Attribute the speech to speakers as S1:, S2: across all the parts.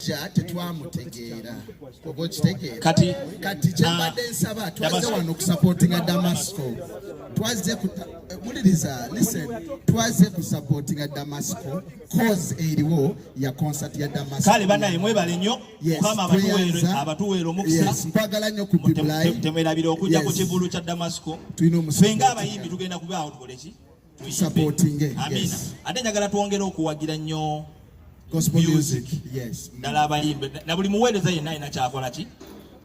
S1: yajja tetwamutegeera oba okitegeera kati kyembadde nsaba twaze wano okusupportinga Damasco twaze muliriza listen twaze kusupportinga Damasco cause eriwo ya concert ya Damasco
S2: kale banaye mwebale nnyo mukama abatuweero omukisa
S1: mpagala nnyo ku Bible
S2: temwerabira okujja ku kivulu kya Damasco fenga abayimbi tugenda kubaawo tukole ki
S1: supporting
S2: amina ate njagala twongere okuwagira nnyo
S1: gospel music yes
S2: ddala abayimbi na buli muweereza yenna alina kyakola ki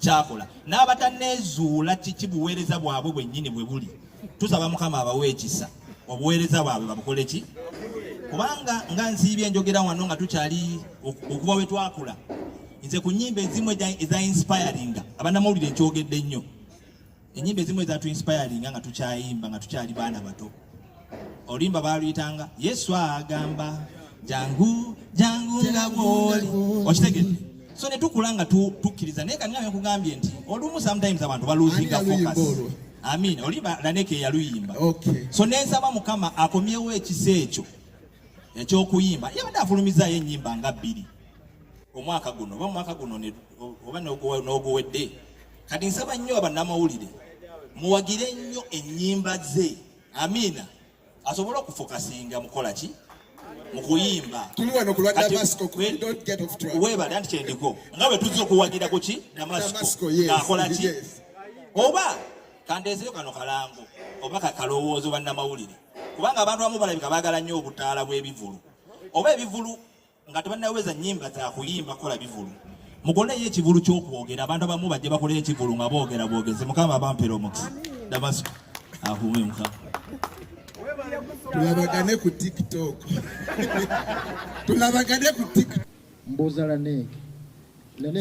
S2: kyakola n'abataneezuula kiki buweereza bwabwe bwennyini bwe buli tusaba mukama abawe ekisa obuweereza bwabwe babukole ki kubanga nga nsiibye njogera wano nga tukyali okuva we twakula nze ku nnyimba ezimu eza inspiringa abannamawulire nkyogedde nnyo ennyimba ezimu ezatu inspiringa nga tukyayimba nga tukyali baana bato olimba baluyitanga Yesu agamba jangu jangu nga bwoli okitegedde so ne tukula nga tukkiriza naye kanina nkugambye nti olumu sometimes abantu baluzinga focus amin olimba laneke yaluyimba so nensaba mukama akomyewo ekisa ekyo ekyokuyimba yabadde afulumizaayo ennyimba nga 2 omwaka guno oba omwaka guno oba n'oguwedde kati nsaba nnyo abannamawulire muwagire nnyo ennyimba ze amina asobola okufokasinga mukola ki mukuyimba webale anti kyendiko nga bwe tuzza okuwagira ku ki Damasco ng'akola ki oba kandeezeyo kano kalango oba kakalowoozo bannamawulire kubanga abantu abamu balabika baagala nnyo obutaala bw'ebivulu oba ebivulu nga tebannaweza nnyimba za kuyimba kola bivulu mukoleyo ekivulu ky'okwogera abantu abamu bajje bakoleyo ekivulu nga boogera bwogeze mukama abampera omukisa Damasco ahume mukama
S1: tulabagane ku TikTok tulabagane ku TikTok
S3: mbuza laneke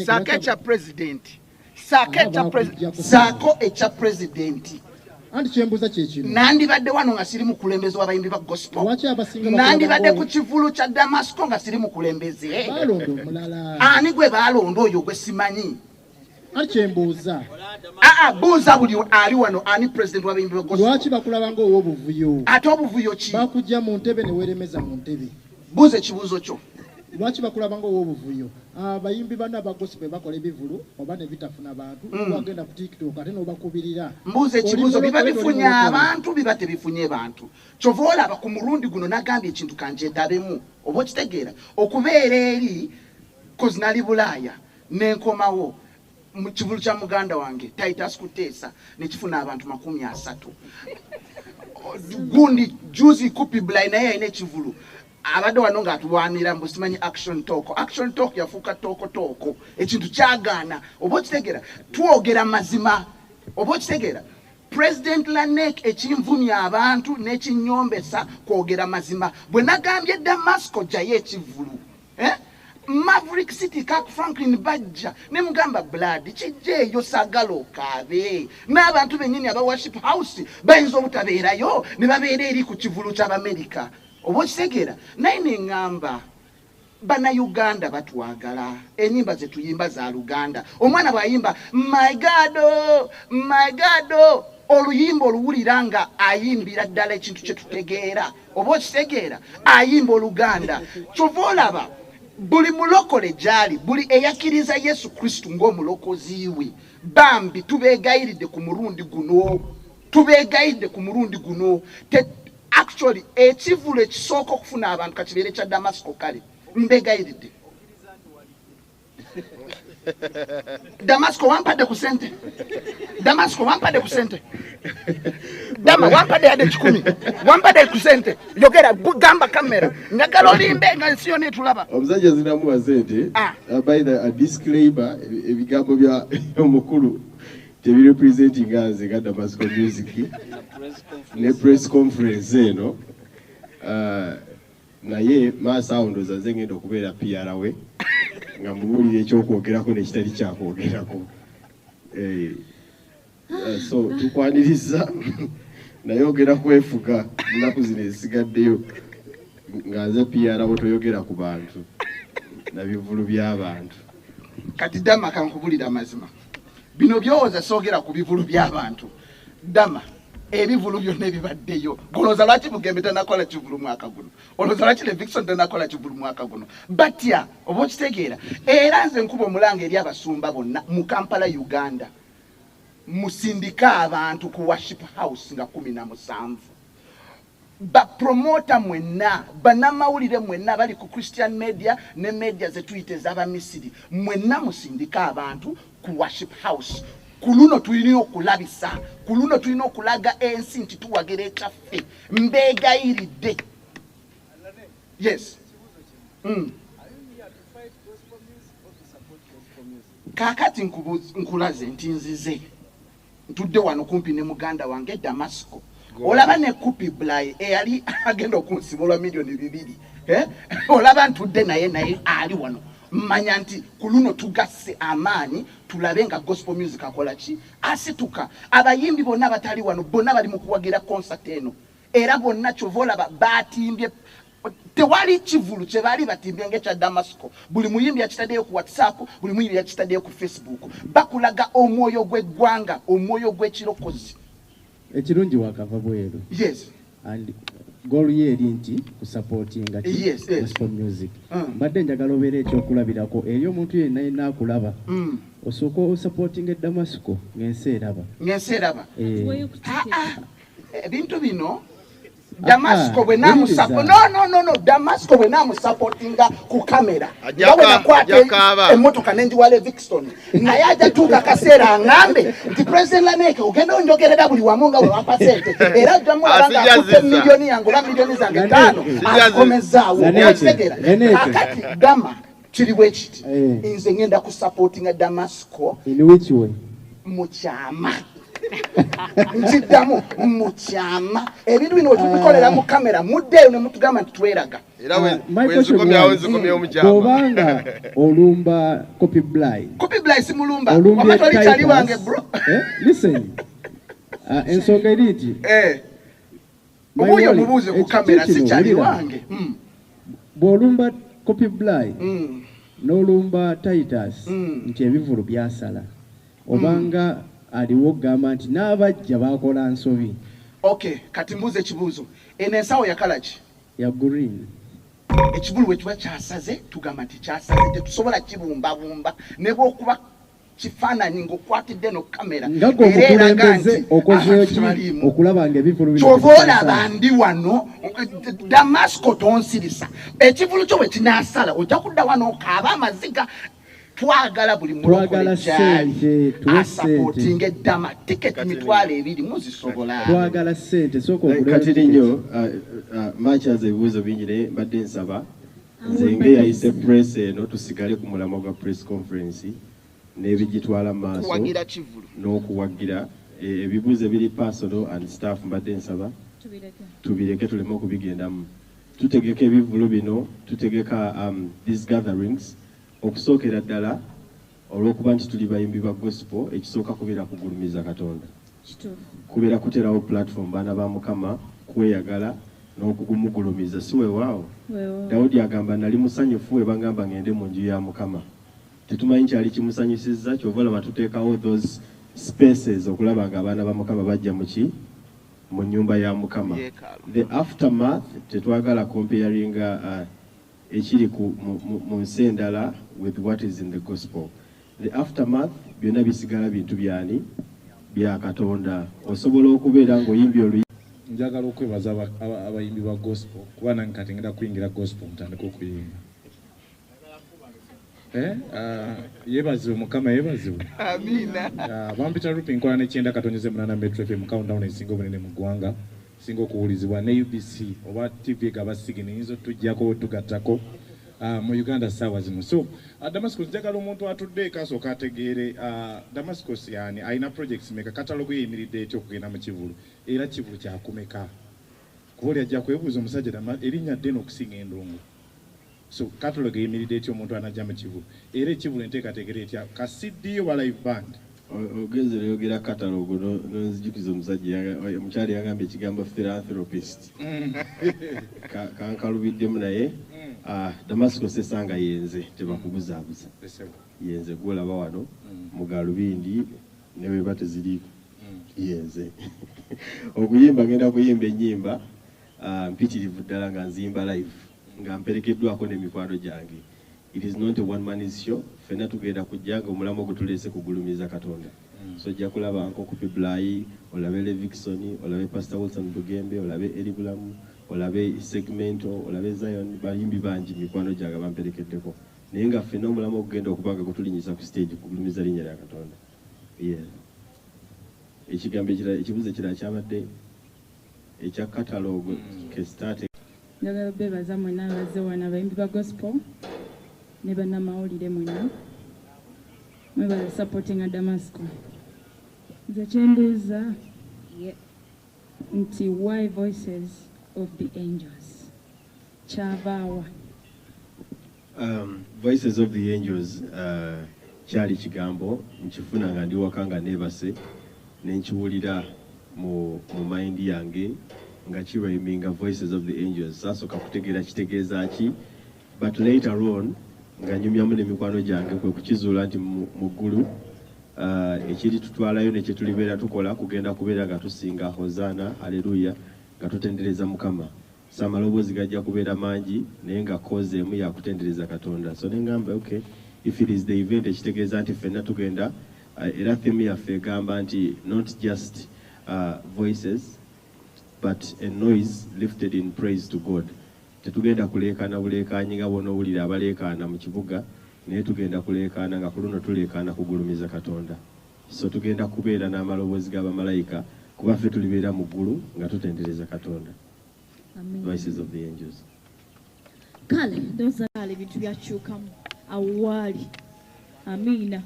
S4: sako ekya president sako ekya president
S3: anti kyembuza kyekino
S4: nandibadde wano nga siri mukulembeze w'abayimbi ba gospel nandibadde ku kivulu kya Damasco nga siri mukulembeze
S3: balondo mulala
S4: ani gwe balondo oyo gwe simanyi
S3: anti kyembuza
S4: buuza buli ali wano ani president w'abayimbi ba gospel
S3: lwaki bakulabanga ow'obuvuyo
S4: ate obuvuyo ki
S3: bakujja mu ntebe ne weeremeza mu ntebe
S4: buuza ekibuuzo kyo
S3: lwaki bakulabanga ow'obuvuyo abayimbi bana ba gospel bakola ebivulu oba ne bitafuna bantu bagenda ku TikTok ate n'obakubirira
S4: mbuuza ekibuuzo biba bifunye abantu biba tebifunye bantu kyova olaba ku mulundi guno nagambye ekintu kanjetabemu oba okitegeera okubeera eri kozi nali Bulaaya nenkomawo mu kivulu kya muganda wange Titus Kuteesa nekifuna abantu 30 gundi juzi kupi Bulaaya naye alina ekivulu abadde wano ng'atulwanira mbu simanyi action talk yafuuka tooko ekintu kyagaana oba okitegeera twogera mazima oba okitegeera president Lanek ekinvumya abantu n'ekinyombesa kwogera mazima bwe nagambye Damasco jayo ekivulu Maverick City Kirk Franklin bajja ne mugamba blood kijje eyo sagala okaabe n'abantu bennyini aba worship house bayinza obutabeerayo ne babeera eri ku kivulu ky'Amerika oba okitegeera naye neŋŋamba bannayuganda batwagala ennyimba ze tuyimba za Luganda omwana bw'ayimba my God oluyimba oluwulira nga ayimbira ddala ekintu kye tutegeera oba okitegeera ayimba Oluganda kyova olaba buli mulokole gyali buli eyakkiriza Yesu Kristu ng'omulokozi we bambi tubeegayiridde ku mulundi guno actually ekivulu ekisooka okufuna abantu kakibeere kya Damasco kale mbeegayiridde Damasco wampadde ku sente Dama wampadde yadde 10 wampadde ku sente yogera gamba kamera njagala olimbe nga nsi yonna etulaba
S5: omusajja zinamuwa sente abaina a disclaimer ebigambo bya omukulu tebirepresenting nze nga Damasco Music ne press conference eno naye maasawundoza nze ngenda okubeera PR we nga muwulire ekyokwogerako nekitali kyakwogerako so tukwaniriza naye ogera kwefuga nnaku zino ezisigaddeyo nga nze PR we toyogera ku bantu na bivulu by'abantu
S4: kati Dama kankubulira amazima bino byowooza soogera ku bivulu by'abantu Dama ebivulu byonna ebibaddeyo olowooza lwaki Bugembe tanakola kivulu mwaka guno olowooza lwaki Livingstone tanakola kivulu mwaka guno batya oba okitegeera era nze nkuba omulanga eri abasumba bonna mu Kampala Uganda musindika abantu ku worship house nga 17 bapromota mwenna banamawulire mwenna bali ku Christian media ne media zetuyite z'Abamisiri mwenna musindika abantu ku worship house kuluno tulina okulabisa kuluno tulina okulaga ensi nti tuwagera ekyaffe mbeegayiridde yes kakati nkulaze nti nzize ntudde wano kumpi ne muganda wange Damasco olaba ne Kupi Blay eyali agenda okunsibola $2 olaba ntudde naye ali wano mmanya nti kuluno tugasse amaanyi tulabe nga gospel music akola ki asituka abayimbi bonna batali wano bonna bali mu kuwagira concert eno era bonna kyovola batimbye tewali kivulu kye bali batimbye ng'ekya Damasco buli muyimbi yakitaddeyo ku WhatsApp buli muyimbi yakitaddeyo ku Facebook bakulaga omwoyo gw'eggwanga omwoyo gw'ekirokozi
S6: ekirungi wakava bweru
S4: yes
S6: and goal ye eri nti kusupportinga gospel music mbadde njagala obeera ekyokulabirako eri omuntu yenna yenna akulaba osooka osupportinga Damasco ng'ensi eraba
S4: ebintu bino Damasco bwe namusupport no Damasco bwe namusupportinga ku kamera yawe nakwata emmotoka nenjiwale Livingstone naye ajja tuuka kaseera ngambe nti President Laneke ogenda onjogerera buli wamu nga wewampa sente era ajja mulabanga akutte miliyoni yange oba miliyoni zange 5 akomezaawo okitegeera kakati dama kiri bwe kiti nze ngenda kusupportinga Damasco
S6: in which way
S4: mu kyama nziddamu mu kyama ebintu bino tubikolera mu kamera muddeeyo ne mutugamba nti tweraga
S5: era wenzikomyawo mu kyama
S6: obanga olumba Kupi Blay
S4: simulumba omatwali kyali wange bro
S6: listen ensonga eri nti
S4: obuuyo mubuuze ku kamera si kyali wange
S6: bw'olumba Kupi Blay n'olumba Titus nti ebivulu byasala obanga aliwo gamba nti n'abajja bakola nsobi
S4: okay kati mbuuze ekibuuzo eno ensawo yakala ki
S6: ya green
S4: ekivulu bwe kiba kyasaze tugamba nti kyasaze tetusobola kibumbabumba ne bw'okuba kifaananyi ng'okwatidde no kamera
S6: ngaomukulembeze okozeeki okulaba nga ebivulu
S4: kyova olaba ndi wano Damasco tonsirisa ekivulu kyo bwe kinaasala ojja kudda wano okaaba amaziga twagala buli mulokole kyali asupportinga eddama tiketi $20 muzisobola
S6: twagala ssente sooka
S5: kati nnyo machaza ebibuuzo bingi naye mbadde nsaba nze ng'eyayise press eno tusigale ku mulamwa gwa press conference n'ebigitwala mu maaso n'okuwagira ebibuuzo ebiri personal and staff mbadde nsaba tubireke tuleme okubigendamu tutegeka ebivulu bino tutegeka these gatherings okusookera ddala olw'okuba nti tuli bayimbi ba gospel ekisooka kubeera kugulumiza Katonda kubeera kuterawo platform baana ba Mukama kweyagala n'okugumugulumiza si weewaawo Dawudi agamba nali musanyufu we bagamba ngende mu nju ya Mukama tetumanyi kyali kimusanyusizza kyova olaba tuteekawo those spaces okulaba nga abaana ba Mukama bajja mu nnyumba ya Mukama the aftermath tetwagala comparinga ekiri mu nsi endala with what is in the gospel the aftermath byonna bisigala bintu byani bya Katonda osobola okubeera ng'oyimbye
S7: njagala okwebaza abayimbi ba gospel kuba nange kati ngenda kuyingira gospel ntandika okuyimba yebazibwe Mukama yebazibwe
S4: amina
S7: bampita rupi nkola n'ekyenda katonyeze munana Metro FM countdown esinga obunene mu ggwanga singa okuwulizibwa ne UBC oba TV gabasigi niyinza otujjako tugattako mu Uganda saawa zino so Damascus njagala omuntu atudde kasooka ategeere Damascus yani alina projects meka katalogo yeyimiridde etya okugenda mu kivulu era kivulu kyakumeka kuba oli ajja kwebuuza omusajja erinnya ddene okusinga endongo so katalogo yeyimiridde etya omuntu anajja mu kivulu era ekivulu enteekateekera etya ka CD wa live band
S5: ogenze oyogera katalogo nonzijukiza omukyali yagambye ekigambo philanthropist kankalubiddemu naye Damascus esanga yenze tebakubuzaabuza yenze gwolaba wano mu galubindi ne bweba teziriiko yenze okuyimba ngenda kuyimba ennyimba mpitirivu ddala nga nzimba live nga mperekeddwako n'emikwano gyange. It is not a one man show. Fena tugenda kujja nga omulamu ogutulese kugulumiza Katonda. So ojja kulaba Uncle Kupi Blai, olabe Levikson, olabe Pastor Wilson Bugembe, olabe Eri Bulamu, olabe Segmento, olabe Zion, bayimbi bangi mikwano gyange bamperekeddeko. Naye nga ffenna omulamu ogugenda okuba nga gutulinnyisa ku stage kugulumiza linnya lya Katonda. Ekigambo ekirala, ekibuzo ekirala kyabadde ekya catalogue ke start.
S8: Njagala beebaza mwenna abazze wano abayimbi ba gospel ne bannamawulire mwenna mwebale supporting Damasco. Nze kyembuuza nti why Voices of the Angels kyavaawa?
S5: Voices of the Angels kyali kigambo nkifuna nga ndi waka nga neebase nenkiwulira mu mind yange nga kiraiminga Voices of the Angels. Sasooka kutegeera kitegeeza ki, but later on nga nyumyamu n'emikwano gyange kwe kukizuula nti mu ggulu ekiri tutwalayo ne kye tulibeera tukola kugenda kubeera nga tusinga Hozaana, haleluya, nga tutendereza Mukama. So amaloboozi gajja kubeera mangi naye nga koze emu yakutendereza Katonda. So nengamba okay, if it is the event ekitegeeza nti ffenna tugenda era theme yaffe egamba nti not just voices but a noise lifted in praise to God. Tetugenda kuleekaana buleekaanyi nga bw'onoowulira abaleekaana mu kibuga, naye tugenda kuleekaana nga ku luno tuleekaana kugulumiza Katonda. So tugenda kubeera n'amaloboozi g'abamalayika kuba ffe tulibeera mu ggulu nga tutendereza Katonda. Voices of the Angels.
S9: Kale ndoza kale bintu byakyukamu awali. Amina.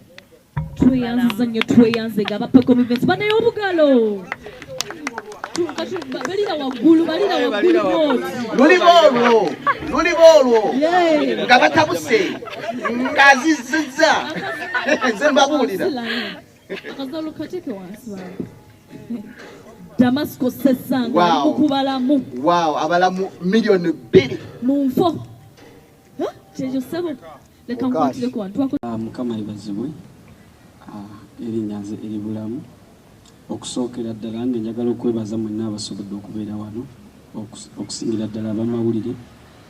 S9: Tweyanza nnyo tweyanze nga bapeko mivesi banayo obugalo. Balira waggulu
S4: luli boolwo nga batabuse nga azizizza nze mbabuulira
S9: akazalo kateke wansi wange. Damasco sesanga mukubalamu
S4: abalamu miliyoni 2
S9: mu nfo kyekyo ssebo leka nkwatire ku bantu
S10: Mukama ibazibwe erinnya nze Eri Bulamu. Okusookera ddala nga njagala okwebaza mwenna abasobodde okubeera wano okusingira ddala abamawulire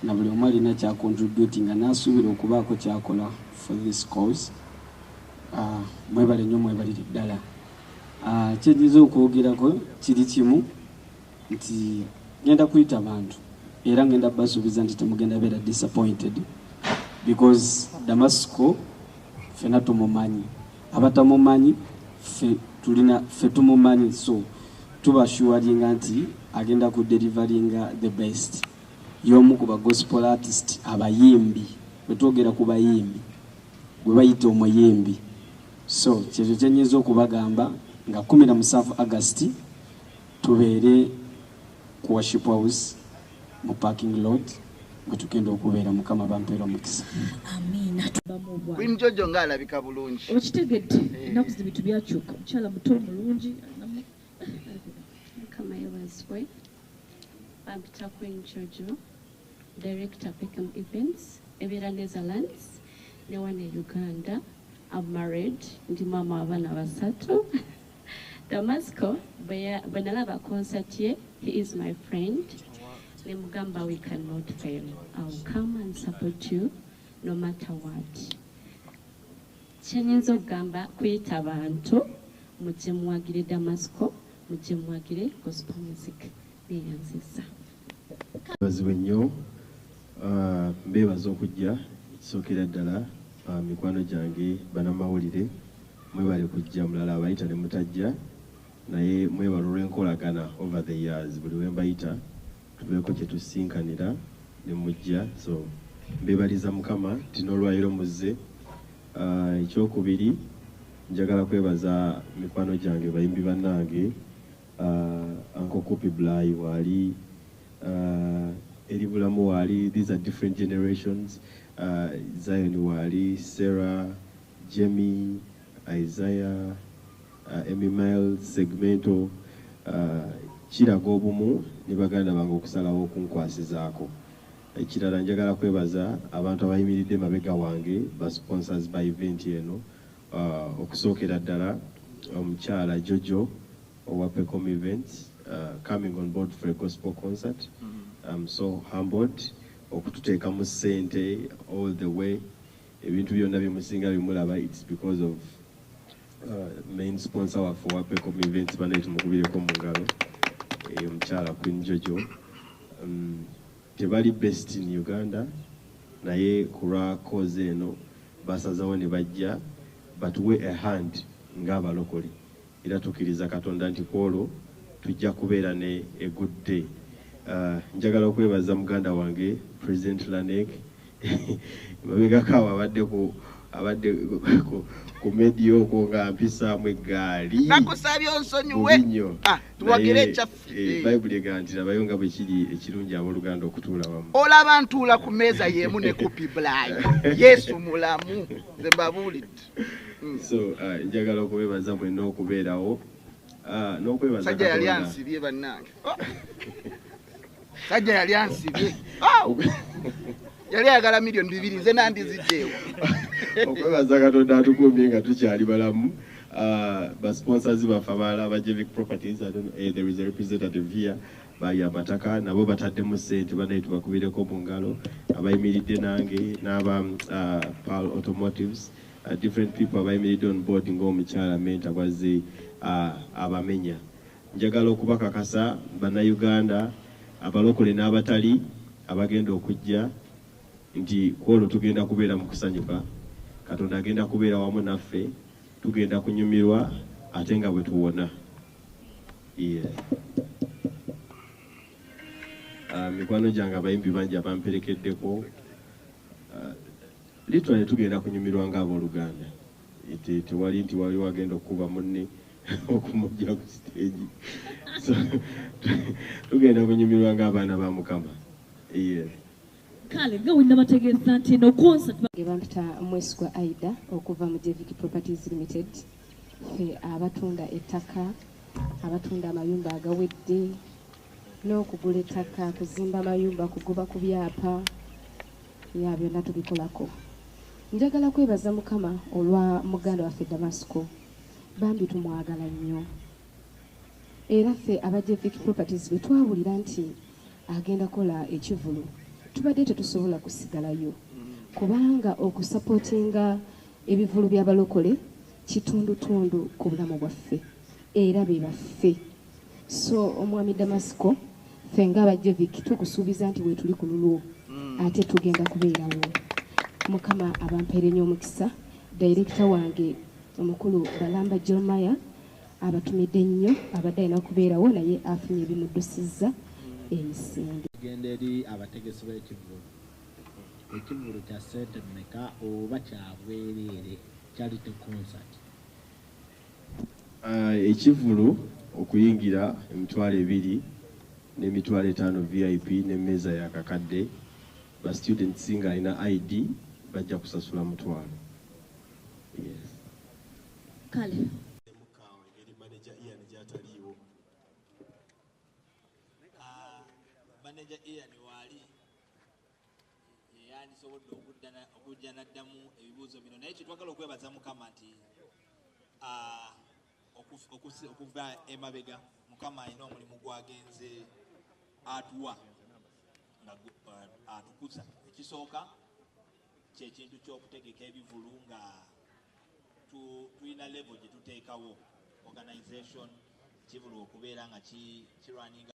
S10: na buli omu alina kyacontributinga n'asuubira okubaako kyakola for this cause. Mwebale nnyo mwebalire ddala. Kyenyiza okwogerako kiri kimu nti ngenda kuyita bantu era ngenda basuubiza nti temugenda beera disappointed because Damasco ffenna tumumanyi, abatamumanyi ffe tumumanyi, so tubashuwalinga nti agenda ku deliveringa the best. Y'omu ku ba gospel artist abayimbi, bwetwogera ku bayimbi bwe bayita omuyimbi. So kyekyo kyenyiza okubagamba nga 17 August tubeere ku worship house mu parking lot bwe tugenda okubeera. Mukama bampeera omukisa.
S9: Amina.
S4: Queen Jojo ng'alabika bulungi.
S9: Okitegedde ennaku zino bintu byakyuka. Mukyala muto mulungi.
S11: Mukama yebazibwe. Bampita Queen Jojo, Director Peckham Events, ebeera Netherlands ne wano e Uganda. I'm married, ndi mama w'abaana basatu. Damasco, bwe nalaba concert ye, he is my friend. Nemugamba we cannot fail. I will come and support you no matter what. Kyenyinza okugamba kuyita bantu mujje muwagire Damasco, mujje muwagire gospel music. Neyanziza.
S5: Baziwe nnyo mbeebaza okujja ekisookera ddala mikwano gyange bannamawulire mwebale kujja, mulala abayita ne mutajja naye mwebala olw'enkolagana over the years buli we mbayita tubeeko kye tusinkanira ne mujja. So mbeebaliza Mukama nti n'olwayiro muzze. Ekyokubiri njagala kwebaza mikwano gyange bayimbi bannange, Uncle Kupi Blai waali, Eri Bulamu waali, these are different generations. Zion waali, Sarah, Jamie, Isaiah, Emimael, Segmento, kiraga obumu ne baganda bange okusalawo okunkwasizaako. Ekirala njagala kwebaza abantu abayimiridde mabega wange ba sponsors ba event eno, okusookera ddala omukyala Jojo or PECOM events, coming on board for a gospel concert. I'm so humbled. Okututeka mu sente all the way. Ebintu byonna byemusinga bimulaba, it's because of main sponsor for PECOM events banayitu mukubireko mu ngalo omukyala Queen Jojo. Tebali best in Uganda naye kulwa cause eno basazawo ne bajja batuwe a hand ng'abalokole era tukiriza Katonda nti kwolwo tujja kubeera ne a good day. Njagala okwebaza muganda wange President Lanek mabegakawa abadde ku medio ko nga mpisaamu eggaali
S4: nakusabye onsonyiwe tuwagire ekyaffe
S5: Bible egantira bayonga bwe kiri ekirungi abooluganda okutuula wamu
S4: olaba ntuula ku meeza y'emu ne kopi bulayi Yesu mulamu nze mbabuulidde.
S5: So njagala okubebaza mwenna okubeerawo n'okwebaza
S4: sajja yali ansibye bannange sajja yali ansibye yali ayagala million 2 nze nandiziddeewo
S5: okwebaza Katonda atukuumye nga tukyali balamu. Sponsors baffe abalala Abajevic Properties, I don't know, there is a representative here bali amataka nabo bataddemu ssente banayitu bakubireko mu ngalo abayimiridde nange n'aba Pearl Automotives, different people abayimiridde on board ng'omukyala Menta Gwaze abamenya. Njagala okubakakasa bannayuganda abalokole n'abatali abagenda okujja nti kwolwo tugenda kubeera mu kusanyuka, Katonda agenda kubeera wamu naffe, tugenda kunyumirwa ate nga bwe tuwona. Mikwano gyange abayimbi bangi abamperekeddeko literally tugenda kunyumirwa ng'abooluganda. Tewali nti wali wagenda okuba munne okumujja ku stage. So tugenda kunyumirwa ng'abaana ba Mukama.
S9: Kale nga wenda bategeeza nti no concert
S12: bampita Mwesigwa Aida okuva mu Jevic Properties Limited. Fe abatunda ettaka, abatunda amayumba agawedde, n'okugula ettaka, kuzimba amayumba, kugoba ku byapa, byonna tubikolako. Njagala kwebaza Mukama olwa muganda waffe Damasco. Bambi tumwagala nnyo. Era ffe aba Jevic Properties bwe twawulira nti agenda kola ekivulu, tubadde tetusobola kusigalayo kubanga okusupportinga ebivulu by'abalokole kitundutundu ku bulamu bwaffe era be baffe. So omwami Damasco ffe ng'aba Jevic tukusuubiza nti weetuli ku lulwo ate tugenda kubeerawo. Mukama abampeere nnyo omukisa. Director wange omukulu Balamba Jeremiah abatumidde nnyo, abadde alina kubeerawo naye afunye ebimuddusizza emisinde.
S3: Tugenda eri abategesi b'ekivulu. Ekivulu kya ssente mmeka oba kya bwereere charity concert?
S5: Ekivulu okuyingira emitwalo 2 n'emitwalo 5 VIP n'emmeeza ya kakadde. Ba students singa alina ID bajja kusasula mutwalo.
S9: Kale
S2: manager Ian wali yandisobodde okujja n'addamu ebibuuzo bino naye kitwagala okwebaza Mukama nti okuva emabega Mukama alina omulimu gwagenze atuwa atukuza. Ekisooka kyekintu ky'okutegeka ebivulu nga tulina level gye tuteekawo organization kivulu okubeera nga kirwaninga